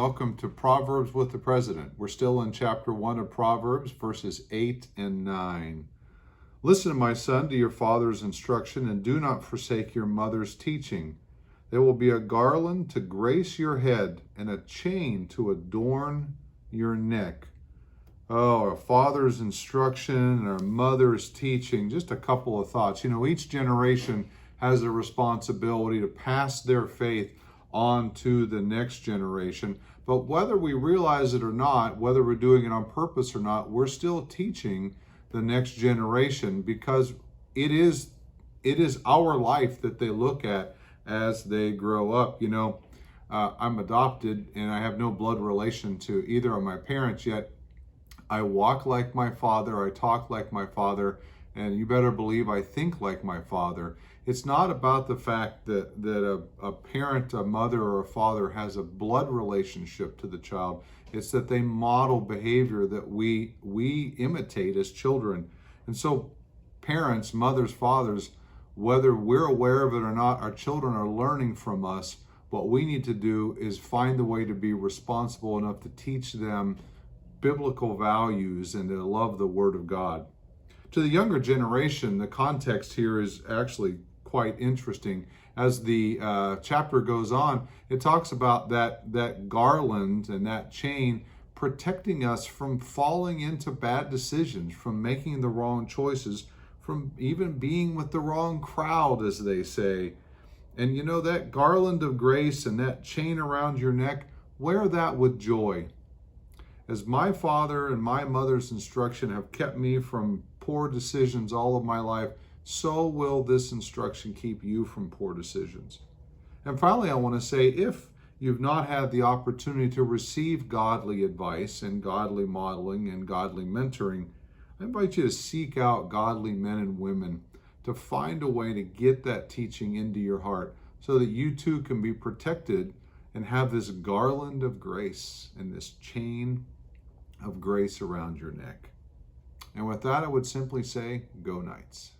welcome to Proverbs with the President. We're still in chapter 1 of Proverbs, verses 8 and 9. Listen, my son, to your father's instruction, and do not forsake your mother's teaching. There will be a garland to grace your head and a chain to adorn your neck. Oh, a father's instruction and a mother's teaching. Just a couple of thoughts. Each generation has a responsibility to pass their faith on to the next generation. But whether we realize it or not, whether we're doing it on purpose or not, we're still teaching the next generation, because it is our life that they look at as they grow up. I'm adopted and I have no blood relation to either of my parents, yet I walk like my father, I talk like my father, and you better believe I think like my father. It's not about the fact that a parent, a mother, or a father has a blood relationship to the child. It's that they model behavior that we imitate as children. And so parents, mothers, fathers, whether we're aware of it or not, our children are learning from us. What we need to do is find a way to be responsible enough to teach them biblical values and to love the Word of God. To the younger generation, the context here is actually quite interesting. As the chapter goes on, it talks about that garland and that chain protecting us from falling into bad decisions, from making the wrong choices, from even being with the wrong crowd, as they say. And that garland of grace and that chain around your neck, wear that with joy. As my father and my mother's instruction have kept me from poor decisions all of my life, so will this instruction keep you from poor decisions. And finally, I want to say, if you've not had the opportunity to receive godly advice and godly modeling and godly mentoring, I invite you to seek out godly men and women to find a way to get that teaching into your heart so that you too can be protected and have this garland of grace and this chain of grace around your neck. And with that, I would simply say, go Knights.